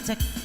cek.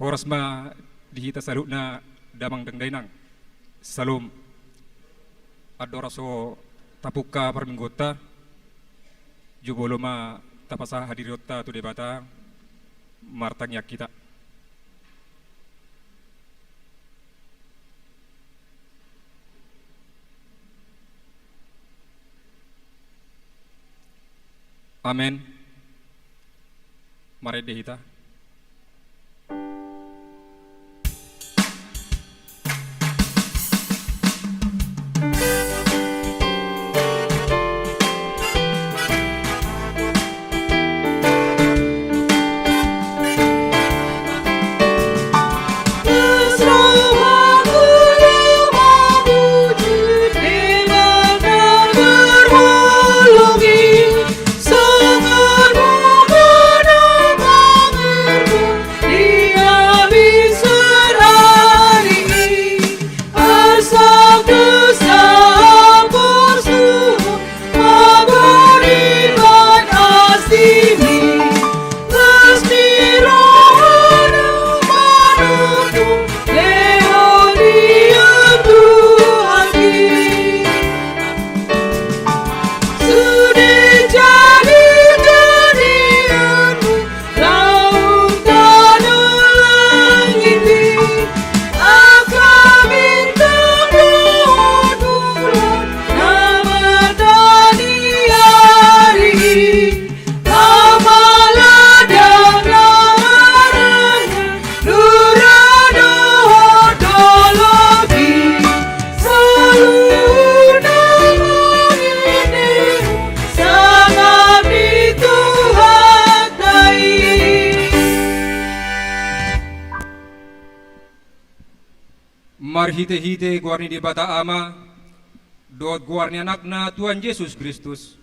Korasma dihita salutna damang dangdainang. Salum adoraso tapuka parminggota juboloma tapasa hadirota tu debata martanya kita. Amen. Mari dehita. Hite-hite guarni di bata ama, dohot guarni anakna Tuhan Yesus Kristus,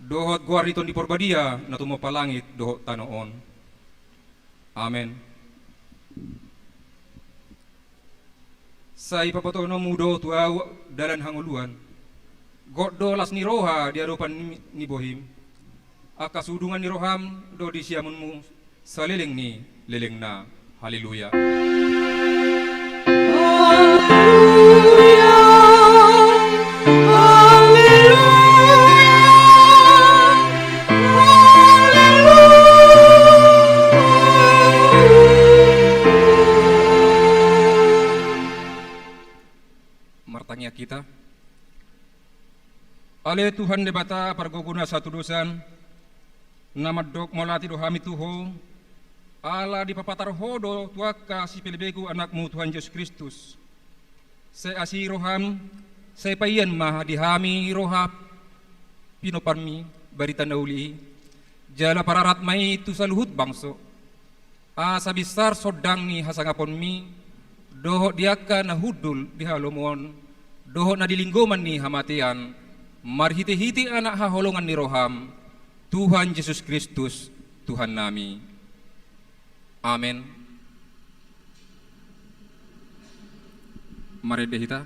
dohot guarni ton di porbadia na tumo palangit dohot tanoon. Amen. Sa ipapatono mudo tuaw dalan hanguluan, goddo las ni roha di arupan ni bohim, akasudungan ni roham do di siamunmu sa leleng ni leleng na. Haleluya. Martanya kita. Ale Tuhan debata pargoguna satu dosan, nama dok molati dohami tuho, ala di papatar hodo tuaka si pelebeku anakmu Tuhan Yesus Kristus. Saya asih roham, saya payan mah dihami rohap, pinoparmi barita nauli, jala pararat mai tu saluhut bangso. Asa besar sodang ni hasangapon mi, dohot diaka na hudul di halomon, dohot na dilinggoman ni hamatian, marhiti-hiti anak haholongan ni roham, Tuhan Yesus Kristus, Tuhan nami. Amin. Mari dehita.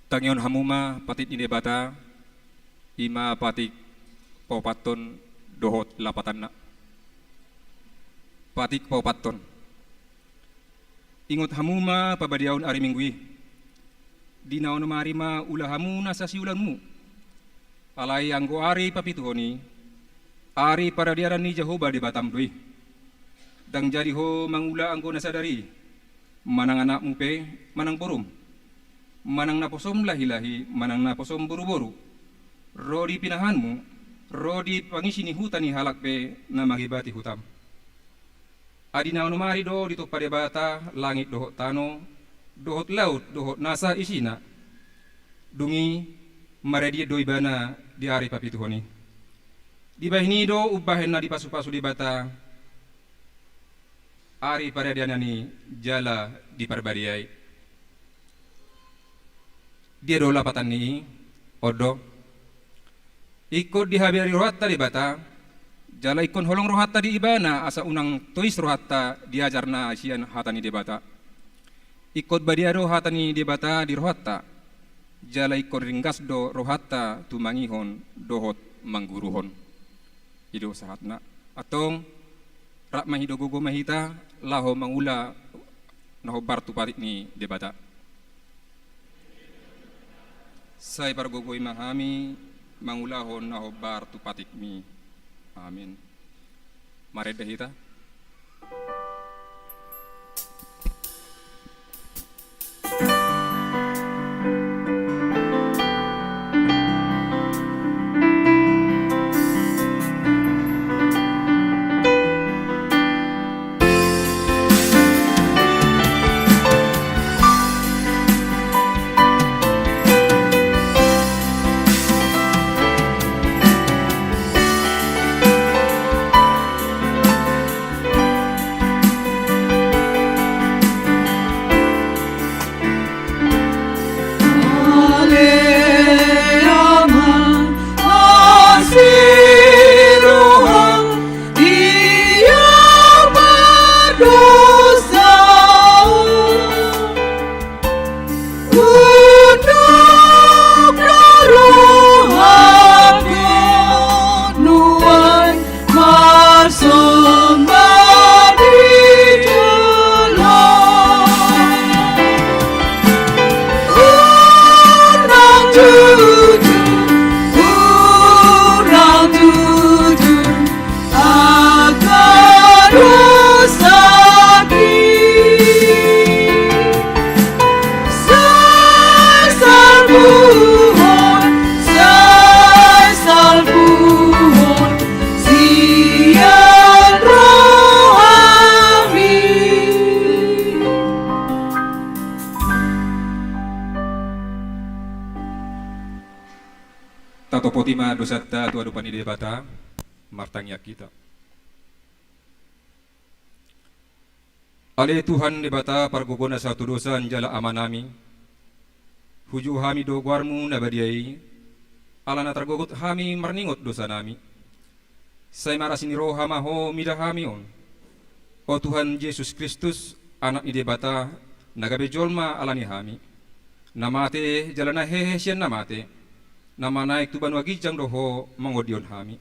Tangyon hamuma patit ini bata ima patik popaton dohot lapatan na patik paupaton. Ingot hamuma pabadiaon ari minggui. Dinaon marima ulah hamu nasa siulanmu. Alai anggo ari papituhoni. Ari paradiaran ni Jehovah di Batam dui. Dang jadi ho mangula anggo nasadari. Manang anakmu pe, manang borum. Manang naposom lahi-lahi, manang naposom buru-buru. Rodi pinahanmu, rodi pangisini hutani halak pe na magibati hutam. Adina onumari do dito padebata langit dohot tano, dohot laut, dohot nasa isina. Dungi maredi doi bana di hari papituhoni. Di bahini do ubahen na di pasu-pasu di bata. Ari paradianani jala di parbadiai. Dia do lapatan ni odo. Ikut di habari rohatta di bata. Jala ikon holong rohatta di ibana asa unang tois rohatta diajarna asian hatani di bata. Ikut badiaro hatani di bata di rohatta. Jala ikon ringgas do rohatta tumangihon dohot mangguruhon. Ido sahatna. Atong rak mahido gogo mahita laho mangula naho bartu patik ni di bata. Sai pargogoi mahami mangulahon naho bartu patik mi. Amin. Mari dahita. Tato potima dosatta tu adupani di bata martangya kita. Ale Tuhan di bata pargugona satu dosa jala amanami. Huju hami dogwarmu nabadiai. Alana tergogot hami marningot dosa nami. Sai marasini roha maho midahami on. O Tuhan Yesus Kristus anak ide bata nagabe jolma alani hami. Namate jalana hehe sian namate. Nama naik tuban wagijang doho mangodion hami.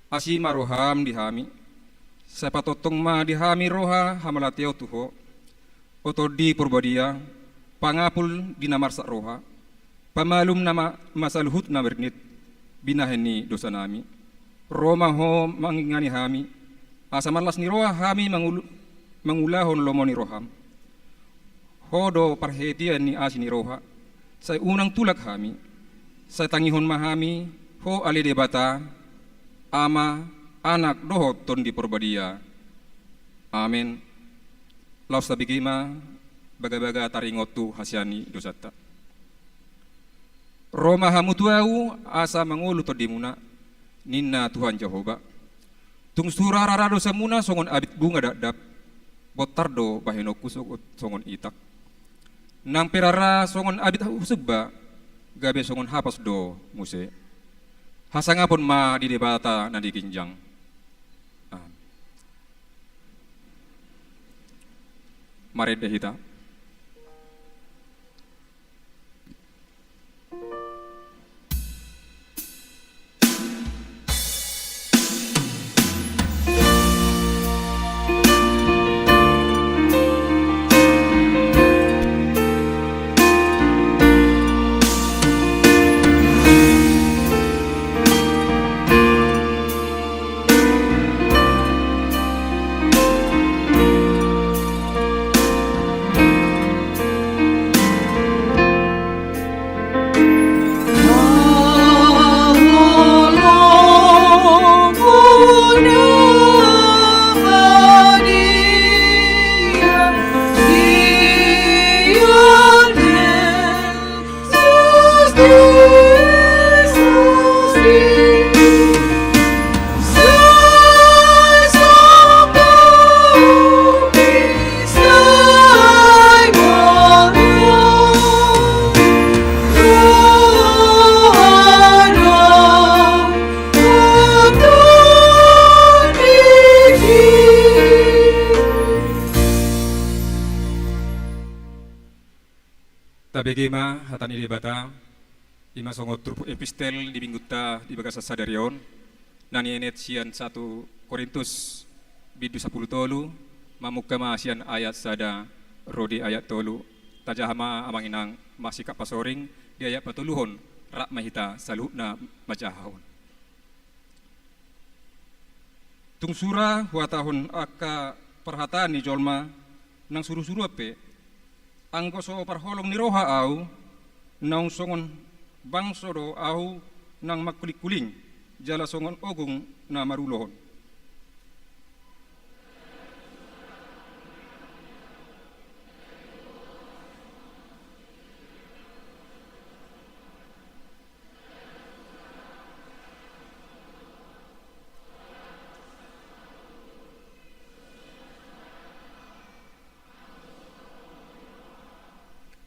Asi maroham di hami. Sepatotong ma di hami roha hamalateo tuho. Oto di purbadia. Pangapul di namarsak roha. Pamalum nama masaluhut na bernit. Binaheni dosa nami. Roma ho mangingani hami. Asa malas ni roha hami mangulahon lomoni roham. Hodo parhetian ni asi ni roha. Say unang tulak hami. Sa tangihon mahami, ho ali debata, ama, anak dohot ton di porbadia. Amin. Laus tabigima, baga-baga taringot tu hasyani dosata. Roma hamutuau asa mangulu to dimuna, ninna Tuhan Jehovah. Tung surarara dosa muna songon abit bunga dadap, botardo bahenoku songon itak. Nang perara songon abit husubba, gabe songon hapas do muse. Hasangapun ma di debata na diginjang. Mari dehita. Tabegema hatan ide bata ima songot trupu epistel di mingguta di bagasa sadarion nani enet sian 1 Korintus bidu 10 tolu mamukama sian ayat sada rodi ayat tolu tajahama amanginang masih kapasoring di ayat patuluhon rak mahita saluna majahon tung surah huatahun aka perhataan ni jolma nang suruh-suruh ape angko so parholong ni roha au naung songon bangso do au nang makulik-kuling jala songon ogung na marulohon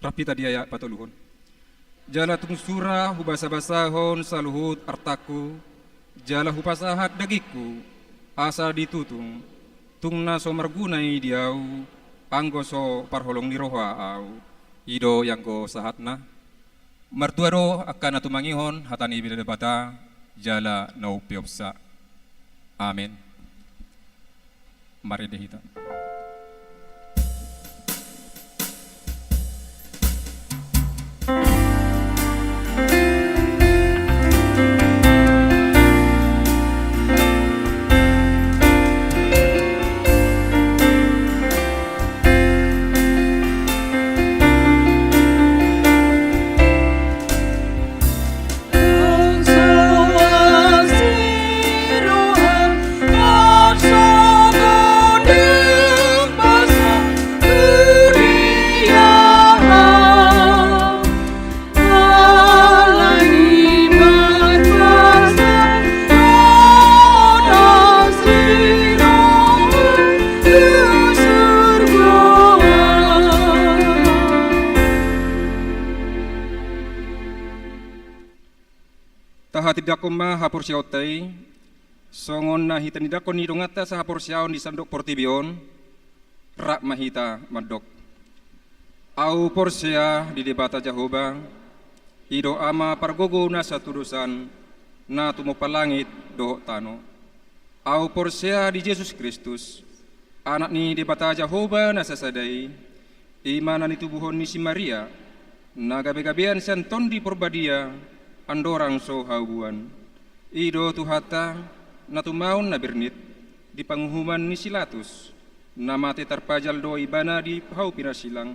rapi tadi ayat patuluhon jala tung surah hubasa-basahon saluhut artaku jala hupasahat dagiku asa ditutung tung naso margunai diau anggo so parholong ni roha au ido yang go sahatna martuaro akan atumangihon hatani bila debata jala no piopsa amin mari dehita tidak koma hapur siautai songon na hita tidak koni dongata sa hapur siaon di sandok portibion rak mahita madok au porsia di debata Jehovah ido ama pargogo na sa tudusan na tumupalangit do tano au porsia di Yesus Kristus anak ni debata Jehovah na sasadai imanan itubuhon ni si Maria na gabe-gabean santon di porbadia andorang so haubuan ido tuhata na tumaon na bernit di panghuman ni Silatus na mati tarpajal do ibana di hau pinasilang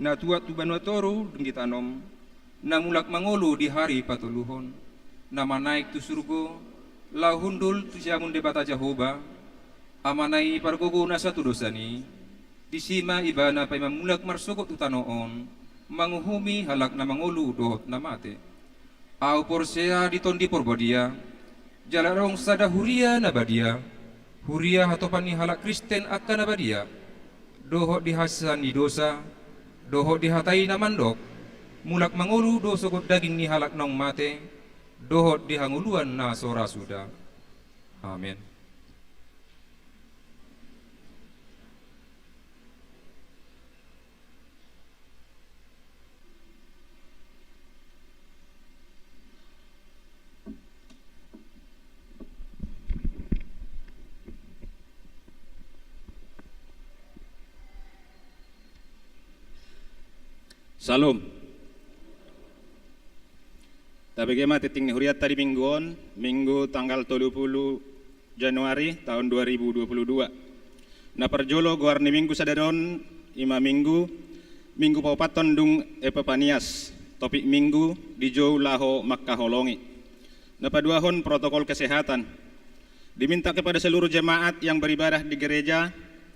na tuat tubanu toru denggi tanom na mulak mangolu di hari patuluhon na manaik tu surgo lau hundul tu siamun debata Jehovah amanai pargogo na satu dosani disima ibana pay mamulak marsukot tu tanoon manguhumi halak na mangolu dohot na mate au porsea ditondi porbodia jalarong sada huria nabadia huria hatopan ni halak Kristen akan nabadia dohot dihasan ni dosa dohot dihatai na mandok mulak mangulu do sogot daging ni halak nong mate dohot dihanguluan na sora suda amin. Salam. Tabegema titing ni huriat tadi mingguon, minggu tanggal 30 Januari tahun 2022. Na perjolo guar ni minggu sadaron ima minggu paupaton dung Epifanias, topik minggu di Jou Laho Makkaholongi. Na paduahon protokol kesehatan. Diminta kepada seluruh jemaat yang beribadah di gereja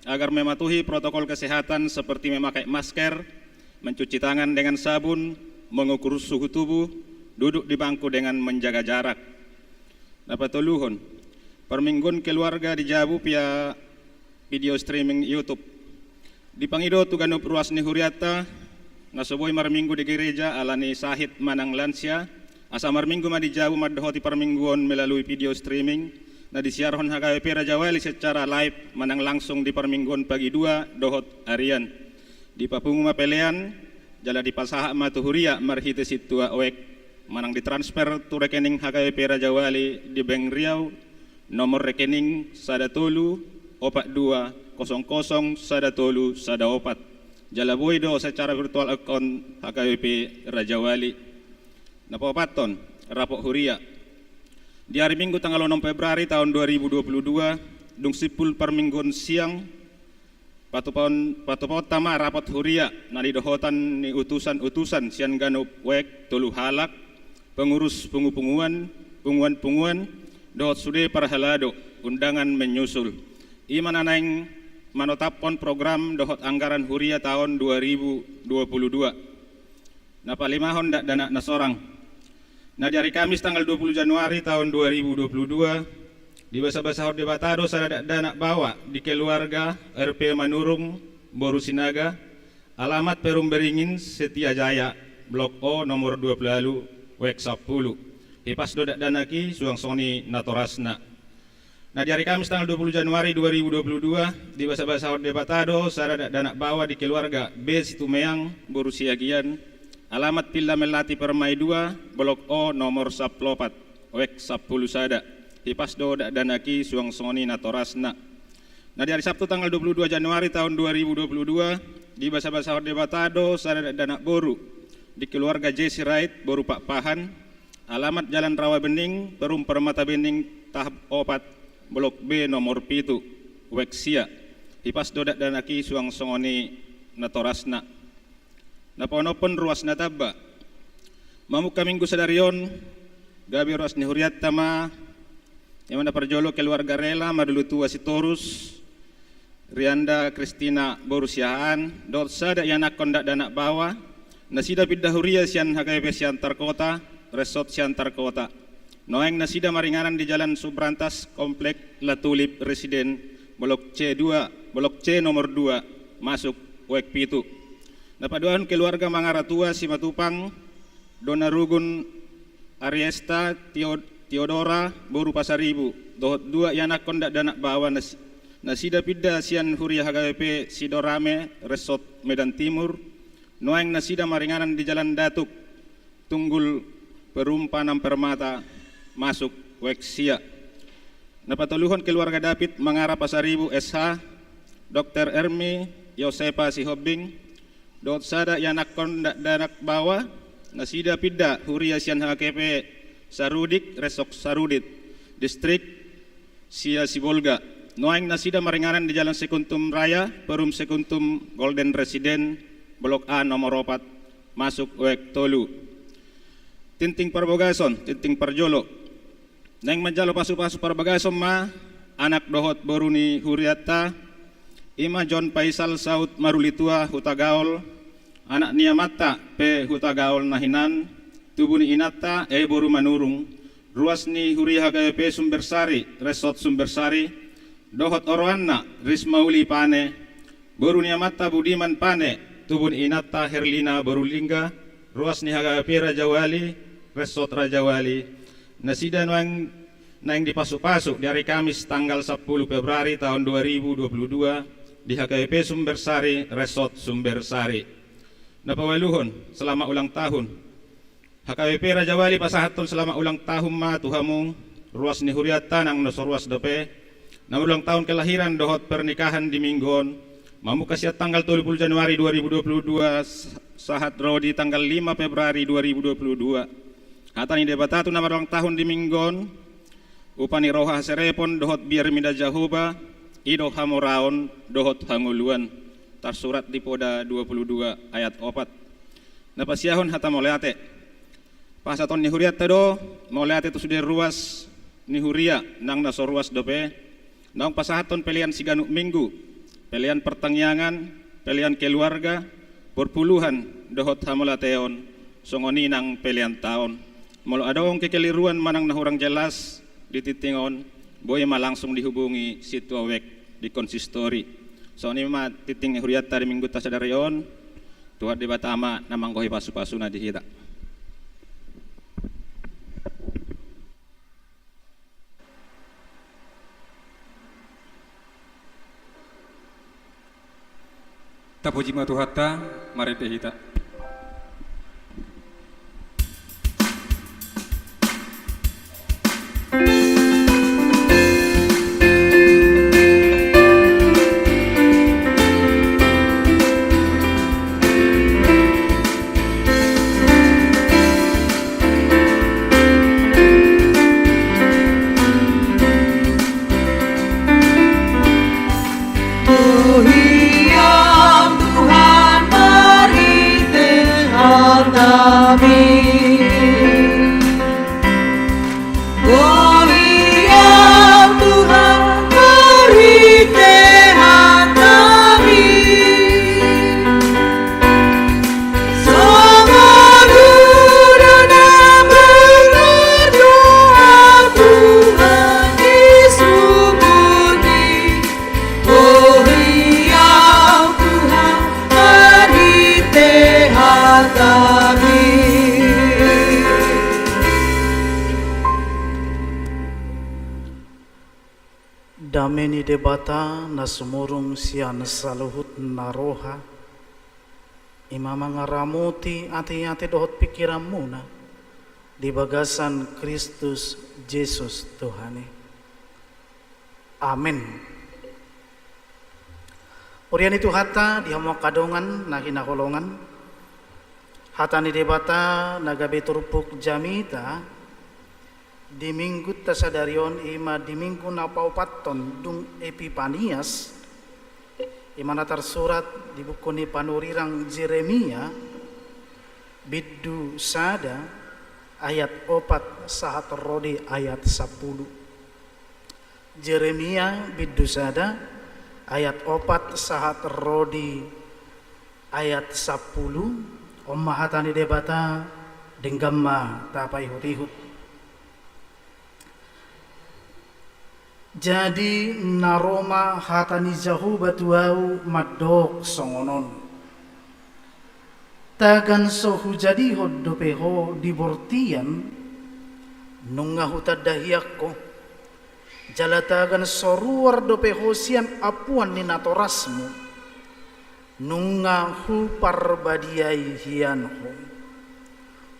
agar mematuhi protokol kesehatan seperti memakai masker, mencuci tangan dengan sabun, mengukur suhu tubuh, duduk di bangku dengan menjaga jarak. Dapat toluhon, perminggun keluarga dijabu via video streaming YouTube. Di pangido tugano pruas ni huriata, nasoboy marminggu di gereja alani sahid manang lansia, asa marminggu madijabu madhoti permingguan melalui video streaming, na disiarhon hagawe pera jawali secara live manang langsung di permingguan pagi 2 dohot harian. Di Papunguma pelean jala di pasaha ma tu huria marhite situa wek manang ditransfer tu rekening HKBP Raja Wali di Bank Riau nomor rekening 12420014 jala boydo secara virtual account HKBP Raja Wali. Napapaton rapok huria di hari Minggu tanggal 6 Februari tahun 2022 dung sipul permingguan siang patupon tama rapat huria na didohotan ni utusan sian ganup wek tolu halak pengurus punguan dohot sude parhalado undangan menyusul iman anaing manotapon program dohot anggaran huria tahun 2022 napalimahon dak dana nasorang. Nah di hari Kamis tanggal 20 Januari tahun 2022 di Basa-Basa Debatado sada dana bawa di keluarga RP Manurung Boru Sinaga alamat Perum Beringin Setia Jaya Blok O nomor 20 Wek 10 Ipas dodak danaki suang soni natorasna. Nah di hari Kamis tanggal 20 Januari 2022 di Basa-Basa Debatado sada dana bawa di keluarga B Situmeang Boru Siagian alamat Pilla Melati Permai 2 Blok O nomor 14 Wek 10 sada Ipas do danaki suang soni natorasna. Nah di hari Sabtu tanggal 22 Januari tahun 2022 di Basa-Basa Debatado sada dana boru di keluarga Jesse Wright Boru Pak Pahan alamat Jalan Rawa Bening Perum Permata Bening tahap 4 Blok B nomor 7 Wek Sia Ipas do danaki suang soni natorasna. Naponopon ruas nataba mamuka minggu sadarion gabi ruas ni huriat tama yang mana perjolo keluarga rela madulu tua Sitorus Rianda Kristina Borusiaan dot sada yanak kondak danak bawa nasida pindah huria sian HKBP siantar kota resort siantar kota noeng nasida maringanan di Jalan Subrantas Komplek Latulip Residen Blok C2 Blok C nomor 2 masuk Wek Pitu. Napaduan keluarga Mangaratua Simatupang Donarugun Ariesta Theodora Boru Pasaribu dohot 2 yanak kondak danak bawa nasida pidda sian huria HKBP Sidorame Resort Medan Timur noeng nasida maringanan di Jalan Datuk Tunggul Perumpanan Permata masuk Weksia. Napatuluhon keluarga David Mangara Pasaribu SH Dr. Ermi Yosepa Sihobing dot sada yanak kondak danak bawa nasida pidda huria sian HKP Sarudik Resok Sarudit Distrik Sia Sibolga noeng nasida maringanan di Jalan Sekuntum Raya Perum Sekuntum Golden Residen Blok A nomor 4 masuk Wek Tolu. Tinting Parbagason Tinting Parjolo neng menjalo pasu-pasu Parbagason ma anak dohot boruni huriata Ima John Paisal Saud Marulitua Hutagaol anak Niamata P Hutagaol Nahinan Tubuni Inata Boru Manurung ruas ni huri HKBP Sumbersari Resort Sumbersari dohot Oroanna Rismauli Pane Boru Niamata Budiman Pane Tubuni Inata Herlina Borulingga ruas ni HKBP Raja Wali Resort Raja Wali nasida nang dipasuk-pasuk di hari Kamis tanggal 10 Februari tahun 2022 di HKBP Sumbersari Resort Sumbersari. Napawaluhon selama ulang tahun HKBP Raja Wali pasahaton selama ulang tahun ma tuhamu ruas ni huriata nang nosoruas dope na ulang tahun kelahiran dohot pernikahan di Minggon mamuka sia tanggal 30 Januari 2022 sahat rodi tanggal 5 Februari 2022 hatani debatatu nama ulang tahun di Minggon upani roha serepon dohot biar mida jahuba ido hamoraon dohot hanguluan tarsurat di poda 22 ayat 4 napasiahon hata moleate pasaton ni huriat tado moleate tu sudah ruas ni huria nang naso ruas dope nang pasahaton pelian siganu minggu pelian pertangyangan pelian keluarga berpuluhan dohot hamolateon songoni nang pelian taon molo adong kekeliruan manang nahurang jelas dititingon boy langsung dihubungi situa wek di konsistori. So ini mah titing huriat tadi minggu tasadarion tuhat di batama namang kohi pasu-pasu na dihita. Tapuji matuhatta mari dihita. Dameni debata na sumurung siya nasaluhut na roha. Imama ngaramuti ati-ati dohot pikiran muna di bagasan Kristus Yesus Tuhani. Amin. Urian itu hata di hamok kadongan na hinakolongan. Hata ni debata nagabe turpuk jamita di minggu tasadarion ima di minggu na paupaton dung Epipanias ima tersurat di buku ni panurirang Jeremia biddu sada ayat 4 sahat rodi ayat 10. Jeremia biddu sada ayat 4 sahat rodi ayat 10. Ommahatani debata denggamma tapai hutihut. Jadi naroma hatani jahu batuau madok songonon. Tagan sohu jadi hod dopeho dibortian nunga hutad dahiyakko. Jalatagan soruar dopeho sian apuan ninatorasmu. Nunga hu parbadiai hianho.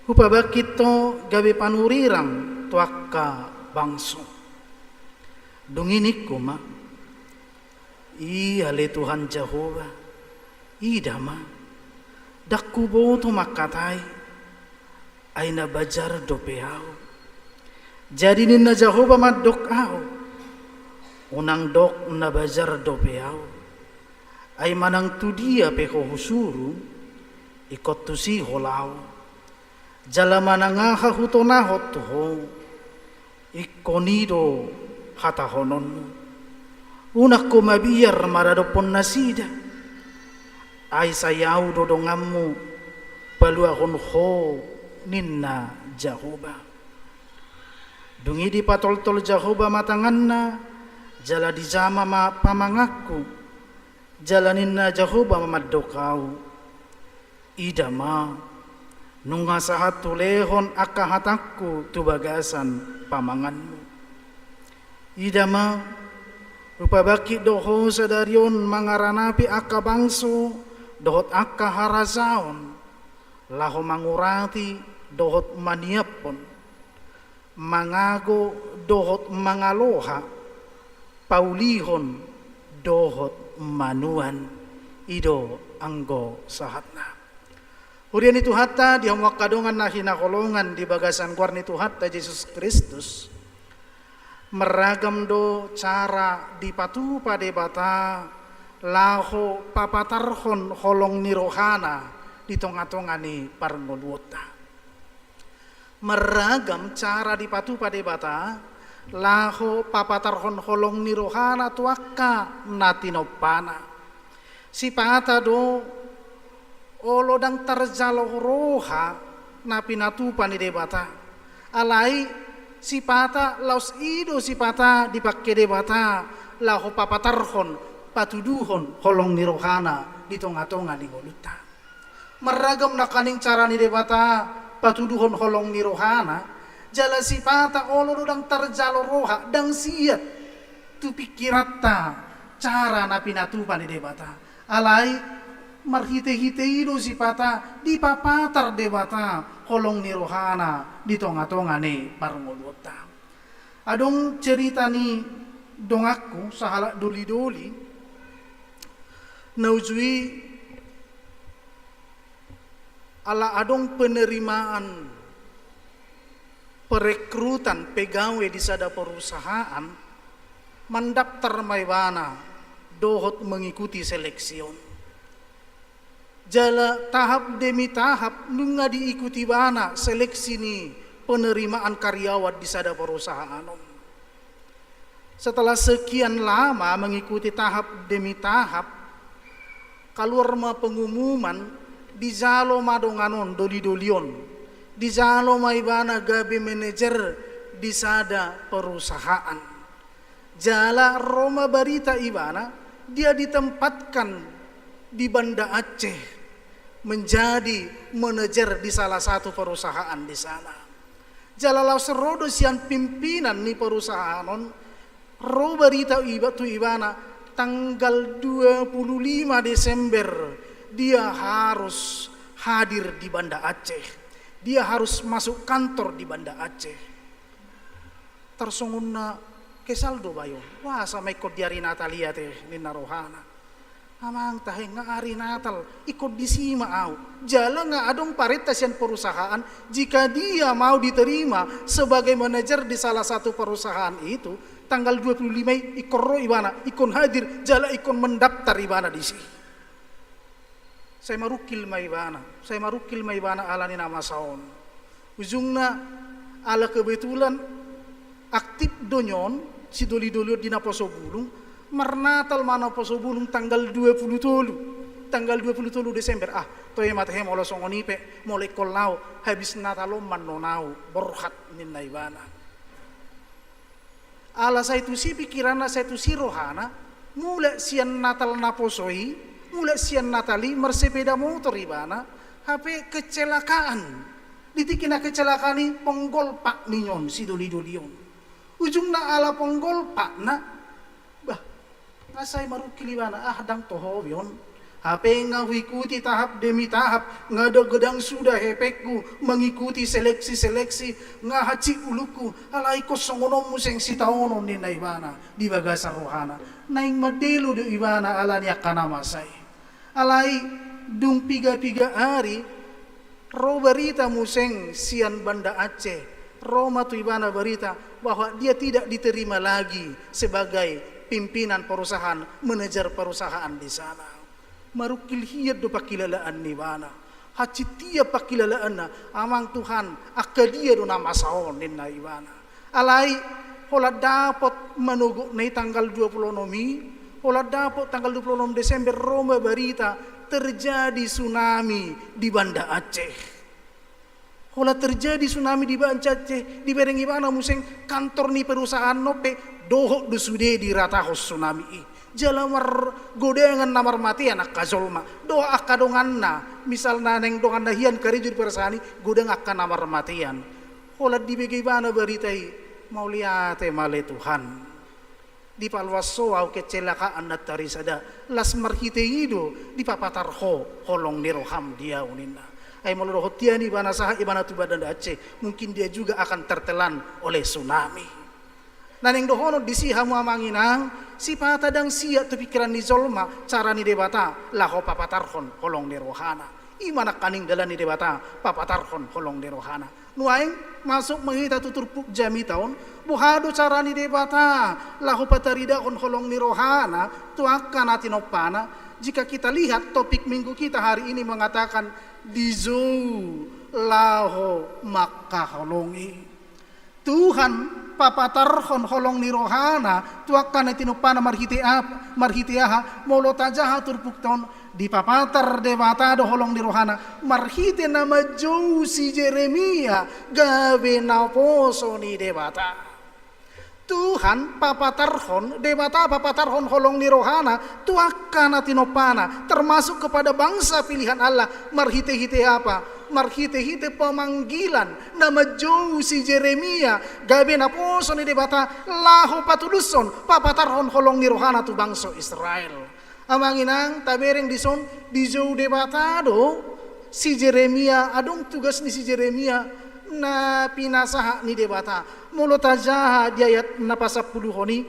Hupabakito gabe panurirang tuakka bangso. Dunginik ko ma, hale Tuhan Jehovah, idama, dakkubo to makatay, ay nabajar dopeaw. Jadi nina Jehovah madok aw, unang dok nabajar dopeaw, ay manang tudia peko husuru, ikot tusi holaw, jala manangaha hutonahot tuho, ikonido, hata honon unak ko mabiyar maradopon nasida ay sayaw dodongammu paluahon ho ninna Jehovah dungi di patol-tol Jehovah matanganna jala di jama ma pamangakku jala ninna Jehovah mamadokau idama nunga sahat tulehon akahatakku tubagasan pamanganmu idama rupabaki doho sadarion mangaranapi akka bangso dohot akka harasaon laho mangurati dohot maniapon mangago dohot mangaloha paulihon dohot manuan ido anggo sahatna. Urian itu hatta di hamwak kadongan na hinakolongan di bagasan kuarni itu hatta Yesus Kristus meragam do cara dipatu pada bata laho papatarhon holong nirohana di tonga-tongani parngolwota. Meragam cara dipatu pada bata laho papatarhon holong nirohana tuakka natinopana. Si pata do olodang tarjalo roha napinatupan di debata alai sipata laus ido sipata dipakai debata lahu papatarhon patuduhon holong nirohana di tonga-tonga di goluta meragam nakaning cara ni debata patuduhon holong nirohana jala sipata olodang tarjalo roha dang siat tu pikirata cara napinatupan di debata alai marhite-hite ido sipata di papatar debata holong nirohana di tonga-tonga ne parngolwota. Adong cerita ni dongakku sahala doli-doli naujui ala adong penerimaan perekrutan pegawai di sada perusahaan mendaftar maibana dohot mengikuti seleksion. Jala tahap demi tahap nunga diikuti bana seleksi ni penerimaan karyawan di sada perusahaan. Setelah sekian lama mengikuti tahap demi tahap, keluar ma pengumuman di jalo madonganon doli-dolion, di jalo maibana gabe manajer di sada perusahaan. Jala Roma Barita ibana dia ditempatkan di Banda Aceh menjadi manajer di salah satu perusahaan di sana. Jalalau serodo sian pimpinan ni perusahaan ro berita tu ibana tanggal 25 Desember dia harus hadir di Banda Aceh. Dia harus masuk kantor di Banda Aceh. Tersunguna kesaldo bayo. Wah sama ikut di hari Natalia teh nina rohana. Amang tahe nga hari Natal ikut disima au. Jala nga adong paritas yang perusahaan jika dia mau diterima sebagai manajer di salah satu perusahaan itu tanggal 25 ikon ro ibana ikon hadir jala ikon mendaftar ibana di sini. Saya marukil maibana ala ni nama saon. Ujungna ala kebetulan aktif donyon si doli-doli di Naposo Bulung marnatal mana Poso Bulung tanggal 27 Desember toy matahe molo songonipe mulai kolnau habis natalo manonau borhat ninna ibana. Ala saya tu si pikirana saya tu si rohana mulai sian natal naposoi mulai sian Natali mersepeda motor ibana HP kecelakaan ditikina kecelakaan ni ponggol pak ninyon si doli-dolion ujungna ala ponggol pak na bah ngasay marukil ibana dang tohobion HP ngawikuti tahap demi tahap ngada-gedang sudah hepekku mengikuti seleksi-seleksi ngahaci uluku alai kosongonom museng sitaonon ni ibana di bagasa rohana naing madelu de ibana ala niya kanamasay alai dung piga-piga hari ro berita museng sian Banda Aceh Roma tu ibana berita bahwa dia tidak diterima lagi sebagai pimpinan perusahaan manajer perusahaan di sana marukil hiyad do pakilalaan ni bana haci tiap pakilalaan na amang Tuhan akadia do nama saon ninna ibana alai hola dapat menuguk nei tanggal 20 nomi Olah dapat tanggal 26 Desember Roma berita terjadi tsunami di Banda Aceh. Olah terjadi tsunami di Banda Aceh di bereng ibana museng kantor ni perusahaan nope dohok dusude di ratahos tsunami i. Jalamar godengan namar mati anak kazolma doa akadonganna misal naneng dongan dahian karijur persani godeng akan namar matian. Olah di bagaimana beritai mau lihat male Tuhan. Di palwaso au kecelakaan na tarisada las marhiteido di papatarho holong niroham dia unina ay maloroh tiani ibana saha ibana tu Banda Aceh mungkin dia juga akan tertelan oleh tsunami naneng dohono disi hamu amanginang si patadang sia tu pikiran ni zolma cara ni debata laho papatarhon holong nirohana imana kaning dalan ni debata papatarhon holong nirohana nuaing masuk menghita tuturpuk jami tahun buhado carani debata lahu patarida on holong nirohana tuakan atinopana jika kita lihat topik minggu kita hari ini mengatakan dizu laho maka holongi Tuhan papatarhon holong nirohana tuakan atinopana marhitiaha molotajaha turpuk tahun di papatar debata do holong nirohana marhite nama jauh si Jeremia gawe naposo ni debata Tuhan papatarhon debata papatarhon holong nirohana tuakan atinopana termasuk kepada bangsa pilihan Allah marhite-hite apa marhite-hite pemanggilan nama jauh si Jeremia gawe naposo ni debata lahu patuluson papatarhon holong nirohana tu bangsa Israel amanginang tabereng dison di jauh debatado si Jeremia adong tugas ni si Jeremia na pinasaha ni debata mulotajaha di ayat napasapuluhoni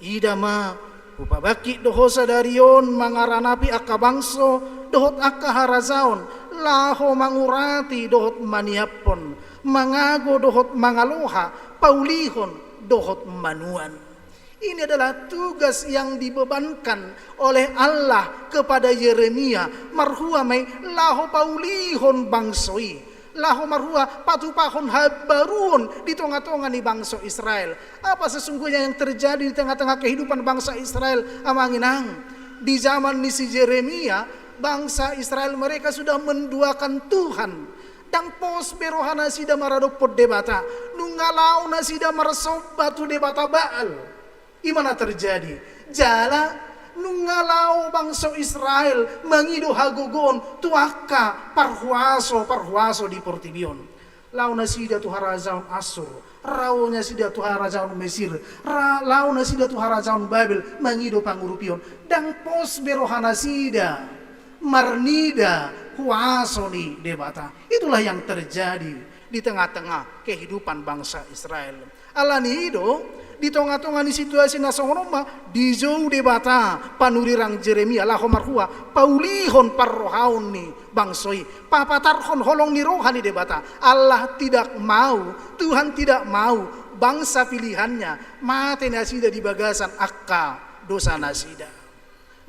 idama upabaki doho sadarion mangaranapi akka bangso dohot akka harazaon laho mangurati dohot maniapon mangago dohot mangaloha paulihon dohot manuan. Ini adalah tugas yang dibebankan oleh Allah kepada Yeremia. Marhua mai laho paulihon bangsoi. Laho marhua patupahon habarun di tengah-tengah ni bangsa Israel. Apa sesungguhnya yang terjadi di tengah-tengah kehidupan bangsa Israel amanginang? Di zaman ni si Yeremia, bangsa Israel mereka sudah menduakan Tuhan. Dan pos berohana sida maradopot debata. Nungalau na sida marasobatu debata Baal. Gimana terjadi? Jala nungalau bangsa Israel mengido hagogon tuaka parhuaso di Portibion. Launa sida tu harajaun Asur, raunya sida tu harajaun Mesir, launa sida tu harajaun Babel, mangido pangurupion, dan pos berohana sida, marnida, huasoni debata. Itulah yang terjadi di tengah-tengah kehidupan bangsa Israel. Alani itu di tengah-tengah di situasi nasongroma di jauh debata panurirang Jeremia lah marhua paulihon parrohaun ni bangsoi papatarhon holong ni rohani debata. Allah tidak mau, Tuhan tidak mau bangsa pilihannya mate nasida di bagasan akka dosa nasida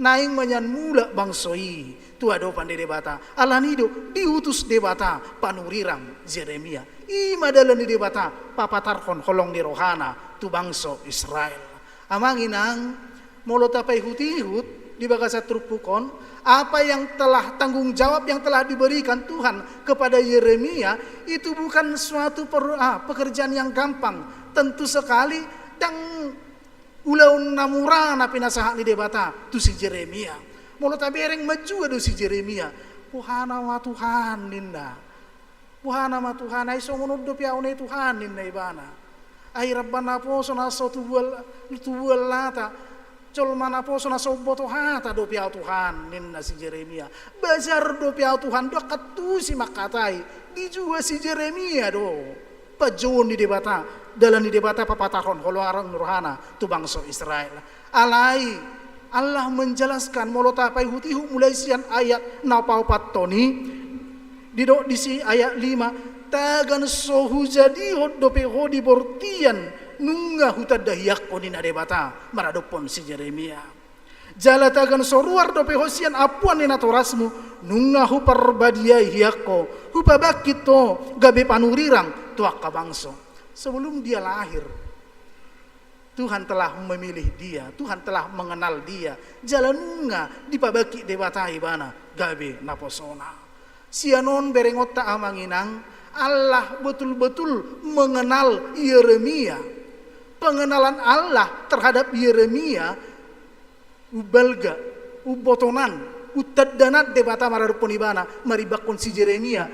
naing menyan mula bangsoi tua do pande debata. Allah nido diutus debata panurirang Jeremia ima dalan di debata papatarhon holong ni rohana tu bangsa Israel. Amanginang molotapai hutihut di bagasa trupukon apa yang telah tanggung jawab yang telah diberikan Tuhan kepada Yeremia itu bukan suatu pekerjaan yang gampang. Tentu sekali dan ulaun namurana pinasahan di debata tu si Yeremia. Molotabereng maju ado si Yeremia. Puhana wa Tuhan ninda. Puhana ma Tuhan ay songunod do piaune Tuhan ninda ibana. Ay rabbana po so na so tuwal lata col mana po so na so boto hata do piao Tuhan ninna si Jeremia bazar do piao Tuhan do katu si makatay di juga si Jeremia do pajon di debata dalam di debata papatahon holoarang nurhana tu bangsa Israel. Alai Allah menjelaskan molotapai hutihu mulai sian ayat napaupat toni di si ayat 5 tagan sohu jadi dope hodi bortian nunga hutad dahiyak konin adebata maradopon si Jeremia jala tagan soruar dope hosian apuan ni natorasmu nunga hupar badiai hiyakko hupabakito gabe panurirang tuak kabangso. Sebelum dia lahir Tuhan telah memilih dia, Tuhan telah mengenal dia. Jala nunga dipabaki debata ibana gabe naposona sianon berengot ta amanginang Allah betul-betul mengenal Yeremia. Pengenalan Allah terhadap Yeremia ubalga, ubotonan, utaddanat debata maradupon ibana maribakon si Yeremia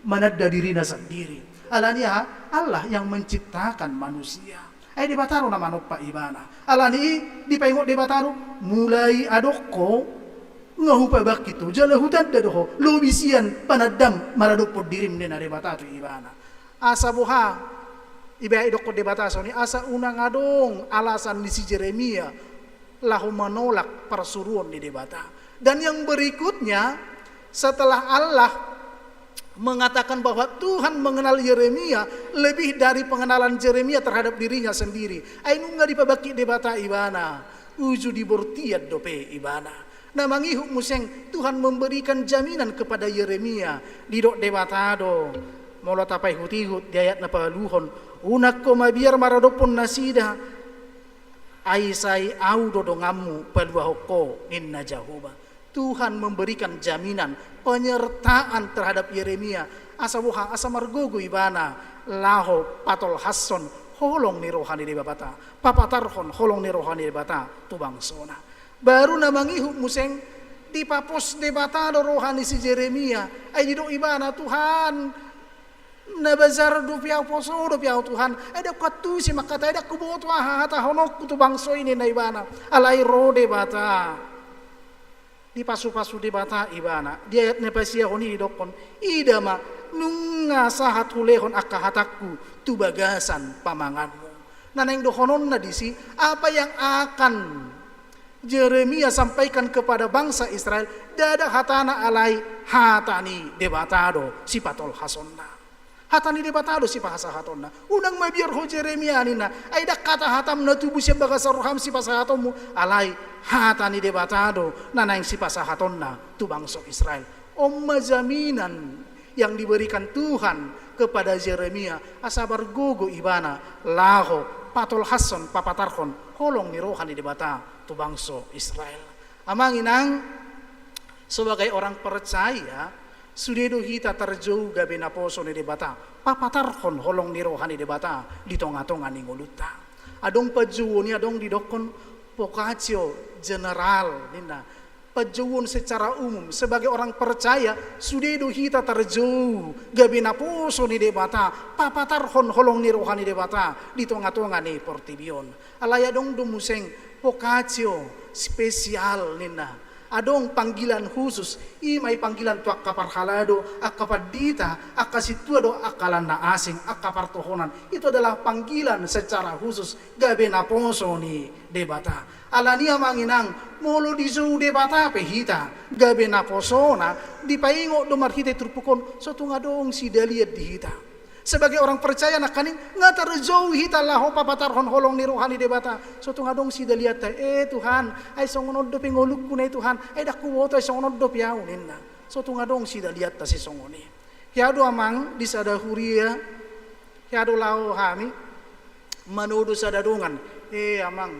manadda dirina sendiri. Alania Allah yang menciptakan manusia. Ay debataro na manok pa ibana. Alani dipaingot debataro mulai adokko ngahupa bakito jala hutan dadoho lobisian panadam maradopod dirim nena debata tu ibana asa buha iba idoko debata soni asa unang adong alasan di si Jeremia lahu menolak persuruan di debata. Dan yang berikutnya setelah Allah mengatakan bahwa Tuhan mengenal Yeremia lebih dari pengenalan Yeremia terhadap dirinya sendiri ainu nga dipabaki debata ibana uju dibortiat dope ibana. Nah mangihuk museng Tuhan memberikan jaminan kepada Yeremia di dok debatado molotapai hutihut di ayat na paluhon unak ko mabiar maradopon nasida aisai au dodongamu paluahoko ninna Jahoba. Tuhan memberikan jaminan penyertaan terhadap Yeremia asabuha asamargogo ibana laho patol hasson holong ni rohani di babata papatarhon holong ni rohani di bata tubang sona. Baru namangihu museng di papos debata rohani si Jeremia ay di do ibana Tuhan nabazar do piao poso do piao Tuhan ay da katu si makata ay da kuboto hata honok tu bangso ini na ibana alai ro debata di pasu-pasu debata ibana di ayat ne pasia honi dokon idama nunga sahat hulehon akahatakku tu bagasan pamanganmu. Naneng dohonon na disi apa yang akan Jeremia sampaikan kepada bangsa Israel dada hatana alai hatani debatado si patol hasonna hatani debatado si pahasa hatonna unang mabiar ho Jeremia nina ay dak kata hatam na tubu siya bagasa roham si pasahatomu alai hatani debatado nanang si pasahатonna tu bangsa Israel jaminan yang diberikan Tuhan kepada Jeremia asabar gogo ibana laho patol hason papatarhon holong ni rohani debata tu bangsa Israel. Amanginang sebagai orang percaya sudedo hita terjauh gabe naposo ni debata papatarhon holong ni rohani debata di tonga-tonga ni nguluta adong pajuo ni adong didokon pokacio general nina pajauan secara umum sebagai orang percaya sudah do hita terjauh gabi naposo ni debata papatar holong ni rohani debata di tonga-tonga ni portibion alaya dong dumuseng vocatio spesial nina adong panggilan khusus imay panggilan tu akaparhalado akapadita akasituado akalan na asing akapartohonan itu adalah panggilan secara khusus gabi naposo ni debata alania manginang molo disu debata pehita gabi naposona dipaingo domar hita turpukon so tunga dong si daliat di hita sebagai orang percaya nak kaning ngatar jauh hita laho papatar holong ni rohani debata so tunga dong si daliat Tuhan ay songonod do pengoluk kunay Tuhan ay daku woto ay songonod do piao ninna so tunga dong si daliat ta si songoni hiado amang di sada huria hiado lao hami manodo sada dongan amang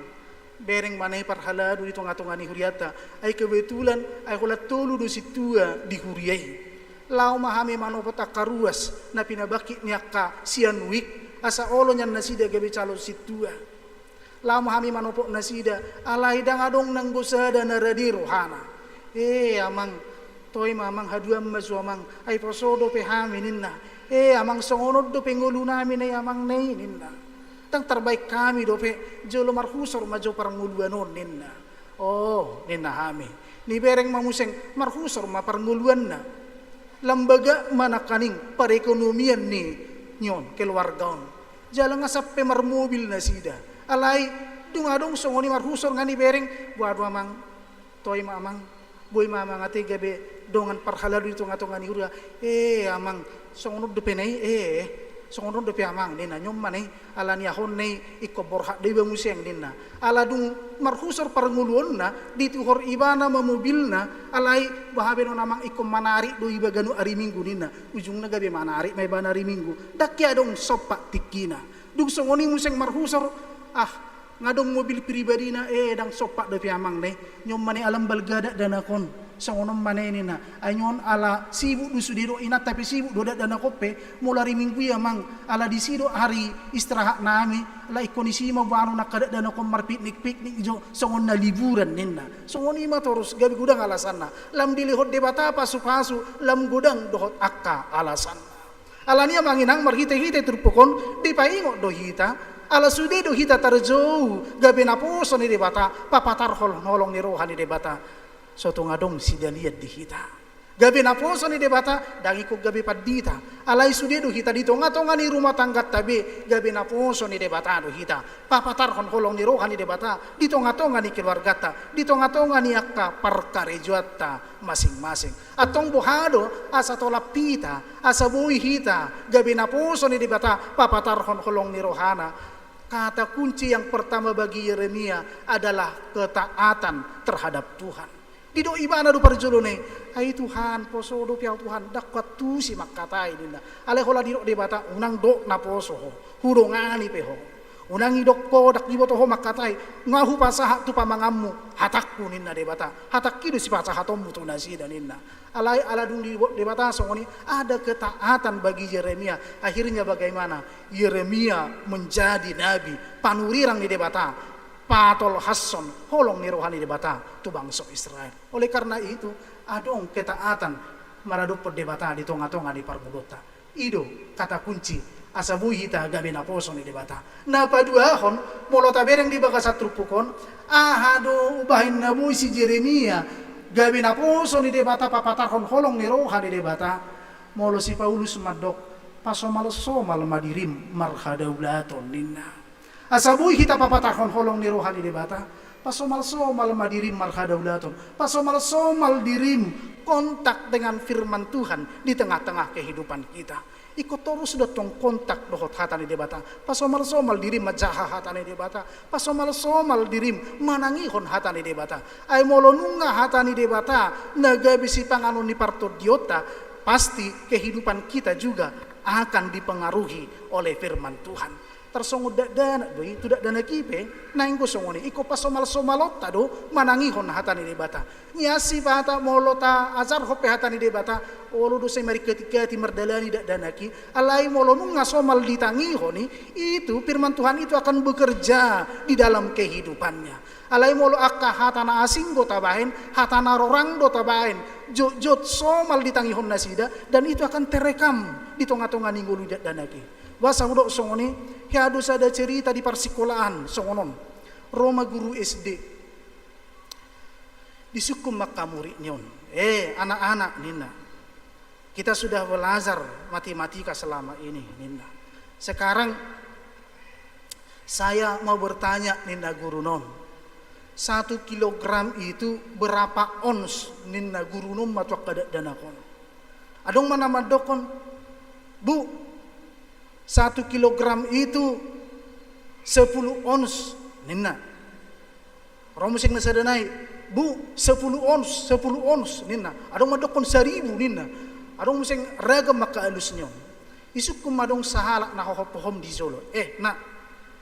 bereng manay parhalado di tunga-tunga ni huriata ay kebetulan ay kulat tolu do si tua di huriay lau mahami manopota karuas na pinabaki niya ka sianwik asa olo niyan nasida gabi calo situa lau mahami manopok nasida alay dangadong nang gosada na radi rohana amang toy mamang haduam masuamang ay posodo pehami ninna amang songonod do pengulu namin ay amang nay ninna tang terbaik kami do pe jolo marhusor majo paranguluanon ninna ninna hami ni bereng mamuseng marhusor maparanguluan na lembaga manakaning perekonomian ni nyon keluargaon jalan ngasap pemar mobil nasida alay dungadong songoni marhusor ngani bereng buat mamang toy mamang boy mamang ate gabe dongan parhaladu itu ngato ngani hura amang songonod de penai songonod de piamang nina nyom manai ala ni ahon nei ikko borha de bamuseng nina ala dung marhusor parnguluonna di tuhor ibana mamobilna alai bahabe no namang ikko manari do iba ganu ari minggu nina ujungna gabe manari may banari minggu dakya dong sopak tikina dung songoni museng marhusor ngadong mobil pribadi na dang sopak de piamang ne nyom manai alam balgada danakon songonom maneni na anyon ala sibuk du sudiro inat tapi sibuk doda dana kope mulari minggu ya mang ala disido hari istirahat nami la ikonisi ma banu nakada dana kom mar piknik jo songon na liburan ninna songoni ma terus gabi gudang alasanna lam dilihot debata pasu lam gudang dohot akka alasan alania manginang marhite-hite turpukon dipaingo do hita ala sude do hita tarjou gabi naposo ni debata papatar holong ni rohani debata soto ngadong si daliat di hita gabi naposo ni debata dangi ko gabi padita alay sude do hita dito ngatonga ni rumah tangga tabi gabi naposo ni debata do hita papatar holong ni rohani debata dito ngatonga ni keluarga ta dito ngatonga ni akka parkarejuata masing-masing atong bohado asa tolapita asa buhi hita gabi naposo ni debata papatar holong ni rohana. Kata kunci yang pertama bagi Yeremia adalah ketaatan terhadap Tuhan. Di do ibana do parjolone, ay Tuhan poso do piao Tuhan dakwat tu si makatai dinda. Ale hola di do debata unang do na poso ho, hurongani pe ho. Unang idok ko dak diboto ho makatai, ngahu pasaha tu pamangammu hatakku ninna debata. Hatak kido si pasaha tommu tu nasida ninna. Alai aladung di debata songoni ada ketaatan bagi Yeremia. Akhirnya bagaimana? Yeremia menjadi nabi panurirang di debata. Patol Hasson holong ni rohani debata tu bangsa Israel. Oleh karena itu adong ketaatan maradop perdebata di tonga-tonga di parmudota. Ido kata kunci asabuhi ta gabi naposo ni debata. Na paduahon molo tabereng di baga satrupukon ahado ubahin nabuhi si Yeremia gabi naposo ni debata papatarhon holong ni rohani debata. Molo si Paulus madok pasomal-somal madirim marhadaulaton ninna. Asabuhi kita papatarhon holong ni rohani debata. Pasomal-somal madirim marhadaulaton. Pasomal-somal dirim kontak dengan firman Tuhan di tengah-tengah kehidupan kita. Ikut terus datang kontak dohot hatani debata. Pasomal-somal dirim majaha hatani debata. Pasomal-somal dirim manangihon hatani debata. Ay molonunga hatani debata nagabisi panganon ni parto diota. Pasti kehidupan kita juga akan dipengaruhi oleh firman Tuhan. tersongut dak dana do itu dak dana kipe naing ko songoni iko pasomal somalot tado manangi hon hatani de bata nyasi bata molota azar hope hatani de bata olo do mari ketika ti merdalani dak dana ki alai molo nung ngasomal ditangi honi itu firman Tuhan itu akan bekerja di dalam kehidupannya. Alai molo akka hatana asing do tabahin hatana rorang do tabahin jot somal ditangi hon nasida dan itu akan terekam di tonga-tonga ninggulu dak dana ki. Wasa udok songoni hiadu sada cerita di persekolahan songonon Roma guru SD di suku Makamuri nyon anak-anak nina kita sudah belajar matematika selama ini nina sekarang saya mau bertanya nina guru non 1 kilogram itu berapa ons nina guru non matuak kadak danakon adong mana madokon bu 1 kilogram itu 10 ons nina romusing na sadanay bu 10 ons nina adong madokon 1000 nina adong musing ragam makaalus nyo isuk kumadong sahalak na hohopohom di zolo na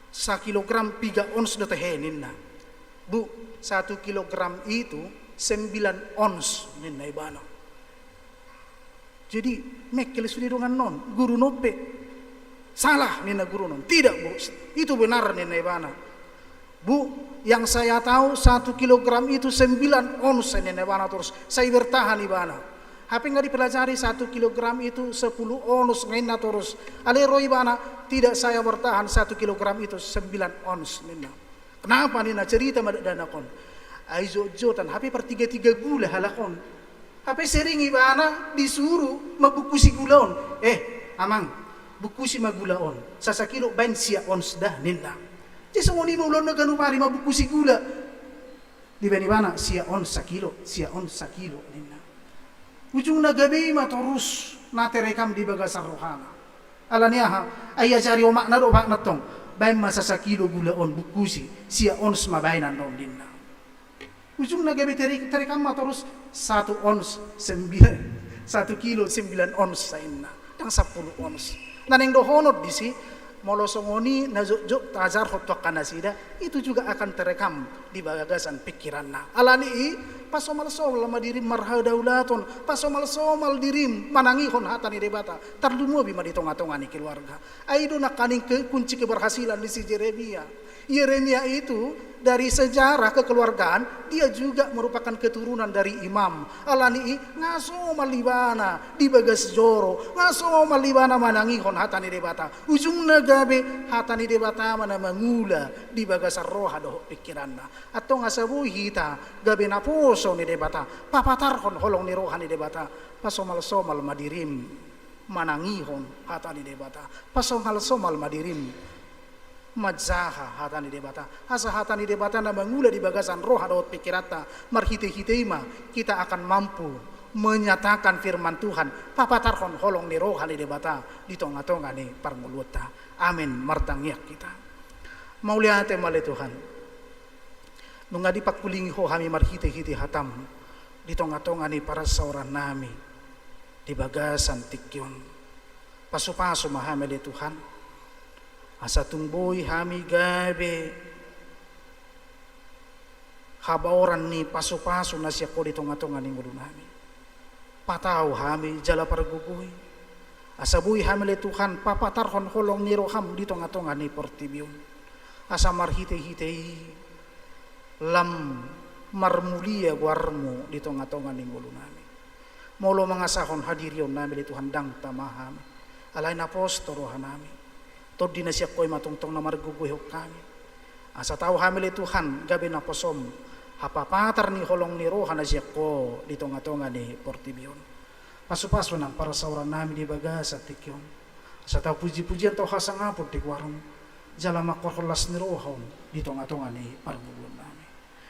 1 kilogram 3 ons do tehe nina bu 1 kilogram itu 9 ons nina ibano jadi mekel sudidongan non guru nope salah nina guru non tidak bu itu benar nina ibana bu yang saya tahu 1 kilogram itu 9 ons nina ibana terus saya bertahan ibana tapi nggak dipelajari 1 kilogram itu 10 ons nina terus alero ibana tidak saya bertahan 1 kilogram itu 9 ons nina kenapa nina cerita madanakon aizo-jotan hape per 3 gula halakon hape sering ibana disuruh mabukusi gulaon amang bukusi magulaon sasakilo bain sia ons dah nina ti songoni mo ulon na ganu pari mabukusi gula di bani bana sia ons sakilo nina ujung na gabi matorus na terekam di bagasar rohana alania ha ayya cari o makna do makna tong bain masasakilo gulaon bukusi sia ons mabainan non nina ujung na gabi terekam matorus 1 ons 9 1 kilo 9 ons sa inna dang 10 ons naneng dohonot disi molo songoni nazuk tajar hotok kanasida itu juga akan terekam di bagasan pikiranna alani pasomal somal madirim marha daulaton pasomal somal dirim manangi hon hatani debata tardumo bima di tonga-tonga ni keluarga aido nakaning kunci keberhasilan di si Yeremia itu dari sejarah kekeluargaan dia juga merupakan keturunan dari imam alani ngaso malibana di bagas joro ngaso malibana manangi hon hatani debata ujung nagabe hatani debata mana mangula di bagas roha doh pikiranna atau ngasabu hita gabe naposo ni debata papatar hon holong ni roha ni debata pasomal madirim manangi hon hatani debata pasomal madirim majaha hatani debata asa hatani debata na mangula di bagasan roh daot pikirata marhite-hiteima kita akan mampu menyatakan firman Tuhan papatarhon holong ni roh hali debata di tonga-tonga ni parmuluta amin martangyak kita mauliate male Tuhan nunga di pakpulingi ho hami marhite-hite hatam di tonga-tonga ni para sauran nami di bagasan tikyon pasu-pasu mahamele Tuhan asa tungboy hami gabe habaoran ni paso-paso na siya ko di tonga-tonga ni ngulo nami pataw hami jala pargugoy asa buhi hami le Tuhan papatarhon holong ni roham di tonga-tonga ni portibion asa marhite-hitei lam marmulia guarmu di tonga-tonga ni ngulo nami molo mangasahon hadirion nami le Tuhan dang tamahami alay na postoro hanami to di na siya ko'y matungtong na margugoy kami asa tao hamil Tuhan gabi na posom hapapatar ni holong ni roha na siya ko dito nga ni portibion paso-paso na para sa oran namin di baga sa tikyon sa tao puji-pujian to hasangapod di kwarong jala makorholas ni roha dito nga ni pargugon namin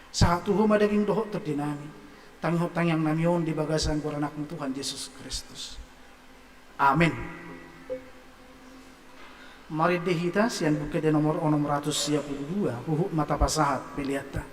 sa tuho madaging doho to di namin tangyang namiyon di baga sa anak ng Tuhan Jesus Kristus amen. Mari dehita sian buke de nomor 632 huhuk mata pasahat piliata.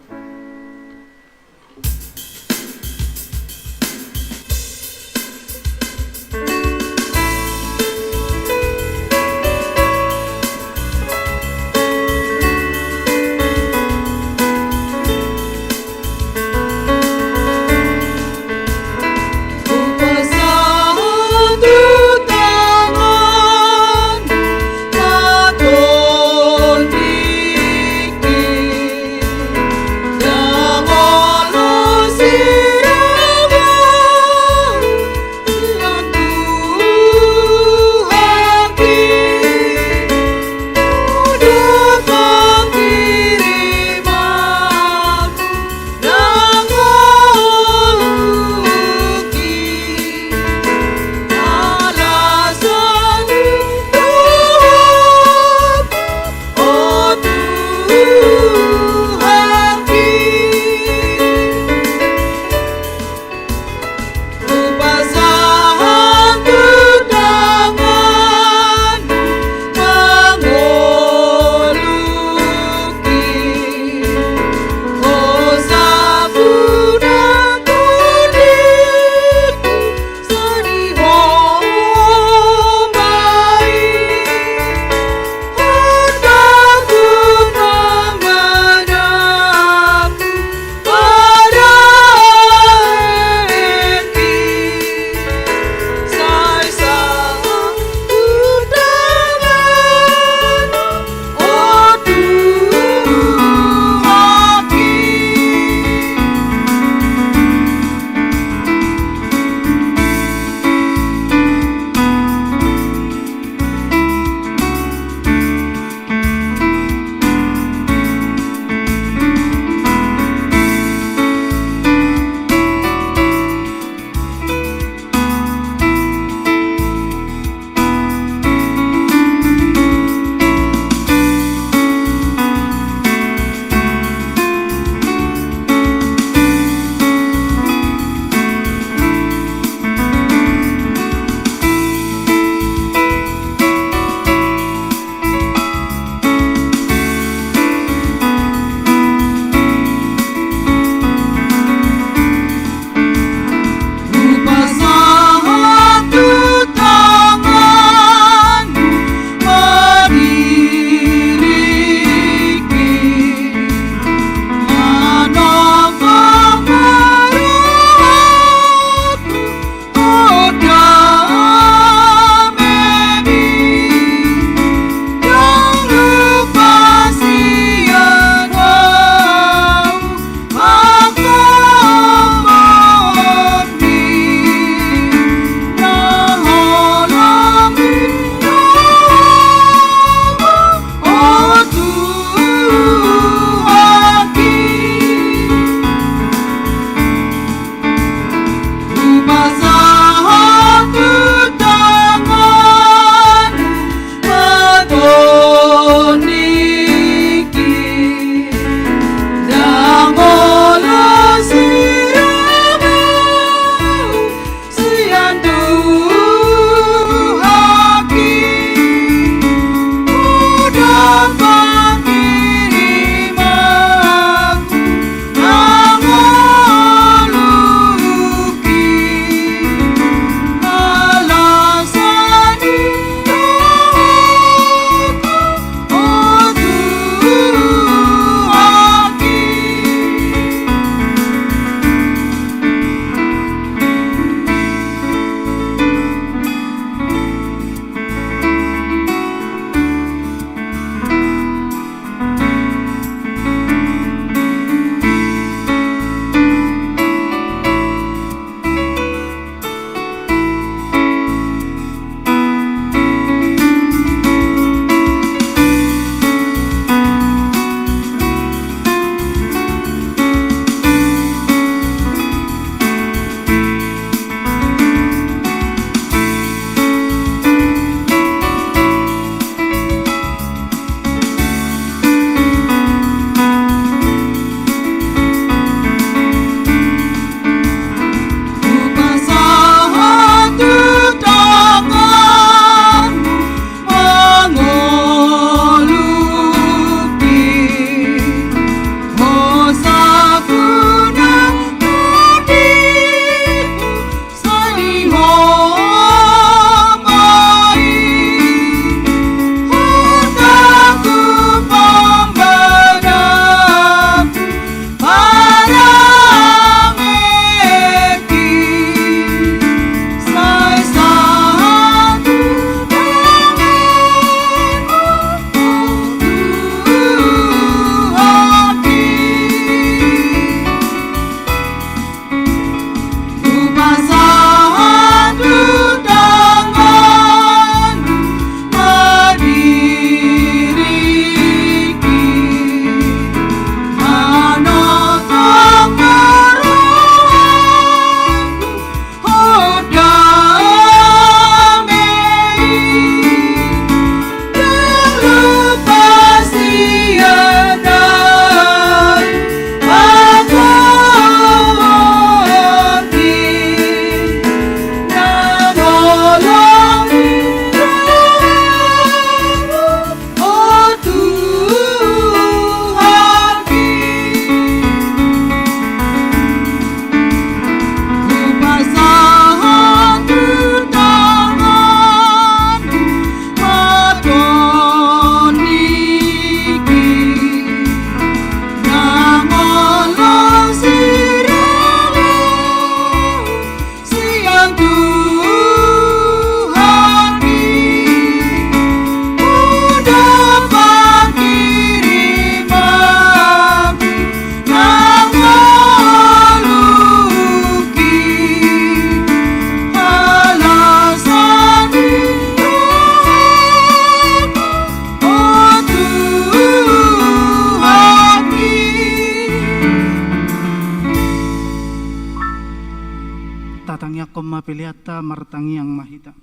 komma peliata martangi yang mahita.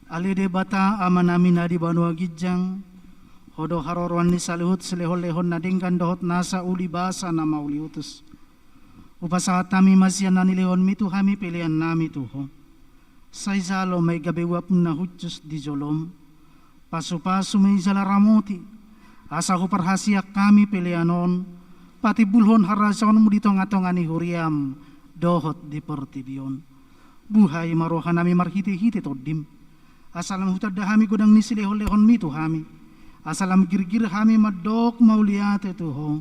Ali debata amanami nadi banua gijang, hodo harorwan ni salihut selehon-lehon nadingkan dohot nasa uli basa nama uli utus. Upasahat nami masyan nani lehon mitu hami pilihan nami tuho. Say zalo may gabewa pun na hutjus di jolom. Pasu-pasu may zala ramoti. Asa ko parhasiak kami pilihanon. Pati bulhon harasaon mo dito nga tongani huriam. Dohot di pertibion. Buhay marohan nami marhiti-hiti todim. Asalam hutad hami godang nisi lehon-lehon mitu hami. Asalam gir-gir hami madok mauliate tuho.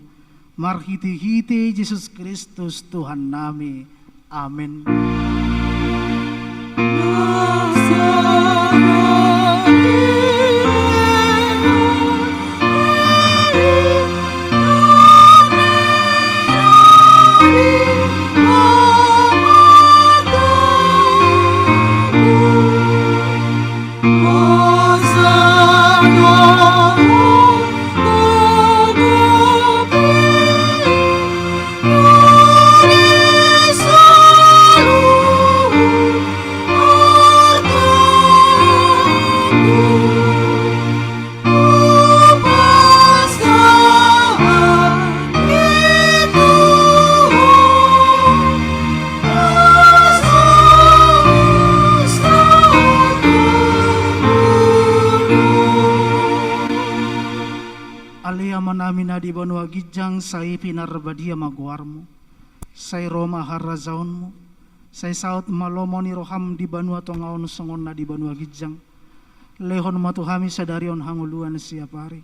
Marhiti-hiti Yesus Kristus Tuhan nami. Amin. Di banua gijang say pinarbadia maguarmo, say Roma harazaonmo, say saut malomoni roham di banua tongaon songon na di banua gijang, lehon matuhami sadarion hanguluan siap hari,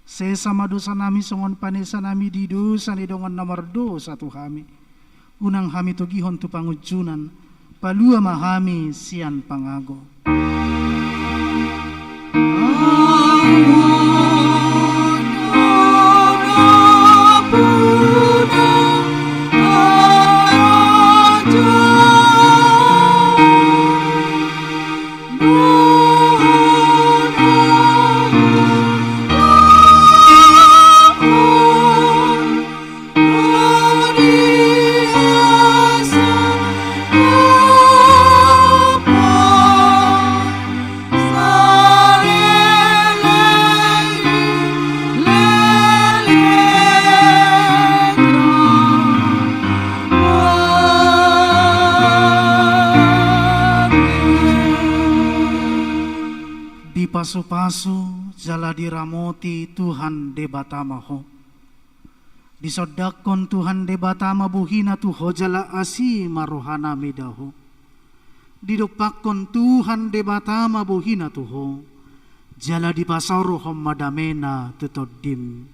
say sama dosa nami songon panesa nami di dosa ni dongan namar dosa tuhami, unang hami tugihon tu pangujunan, palua mahami sian pangago. Pasu-pasu jala diramoti Tuhan debatamaho. Disodakon Tuhan debatama buhina tuho jala asi marohana medaho. Didopakon Tuhan debatama buhina tuho jala dipasaruhom madamena tutodim.